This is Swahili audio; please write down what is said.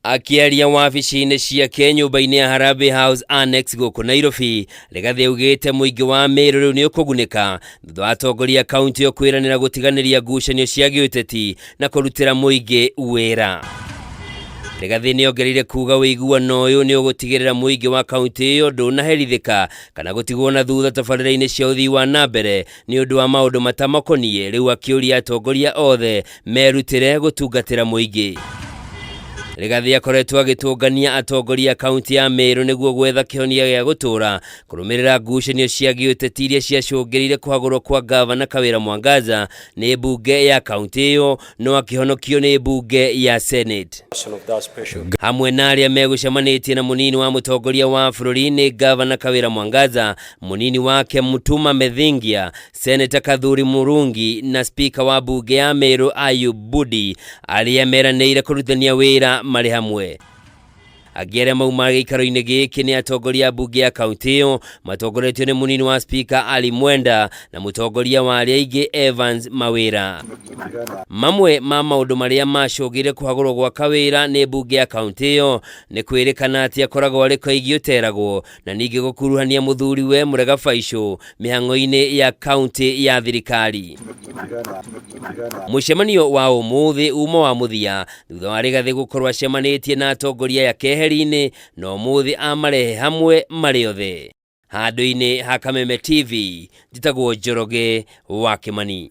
Akiaria wabici-inĩ ciake nyũmba-inĩ ya Harambee House Annex gũkũ Nairobi, Rigathi augĩte mũingĩ wa Meru rĩu nĩ ũkũgunĩka thutha wa atongoria kaunti ĩyo kwĩranĩra gũtiganĩria ngucanio cia gĩũteti na kũrutĩra mũingĩ wĩra. Rigathi nĩongereire kuuga ũiguano ũyũ nĩ ũgũtigĩrĩra mũingĩ wa kaunti ĩyo ndũnaherithĩka kana gũtigwo na thutha tabarĩra-inĩ cia ũthii wa nambere nĩ ũndũ wa maũndũ matamakoniĩ, rĩu akĩũria atongoria othe merutĩre gũtungatĩra mũingĩ. Rigathi akoretwo agĩtũngania atongoria kaunti ya Meru nĩguo gwetha kĩhonia gĩa gũtũra kũrũmĩrĩra ngucanio cia gĩũteti iria ciacũngĩrĩire kũhagũrwo kwa gavana Kawĩra Mwangaza nĩ mbunge ya kaunti ĩyo no akĩhonokio nĩ mbunge ya Senate. Hamwe na arĩa megũcemanĩtie na mũnini wa mũtongoria wa bũrũri nĩ gavana Kawĩra Mwangaza, mũnini wake Mutuma Methingia, Senator Kathuri Murungi na spika wa mbunge ya Meru Ayub Budi, arĩa meranĩire kũrutithania wĩra marĩ hamwe. Agĩrĩa mauma gĩikaro-inĩ gĩkĩ nĩ atongoria mbunge ya kaunti ĩyo matongoretio nĩ mũnini wa spika Ali Mwenda na mũtongoria wa arĩa aingĩ Evans Mawĩra. Mamwe ma maũndũ marĩa macũngĩire kũhagũrwo gwa Kawĩra nĩ mbunge ya kaunti ĩyo nĩ kwĩrĩkana atĩ akoragwo arĩ kaingĩ ũteragwo na ningĩ gũkuruhania mũthuriwe Mũrega Faisũ mĩhang'o-inĩ ya kaunti ya thirikari. Mũcemanio wa ũmũthĩ uma wa mũthia thutha wa Rigathi gũkorwo acemanĩtie na atongoria ya keheri-inĩ na ũmũthĩ amarehe hamwe marĩ othe. Handũ-inĩ ha Kameme TV, njĩtagwo Njoroge wa Kĩmani.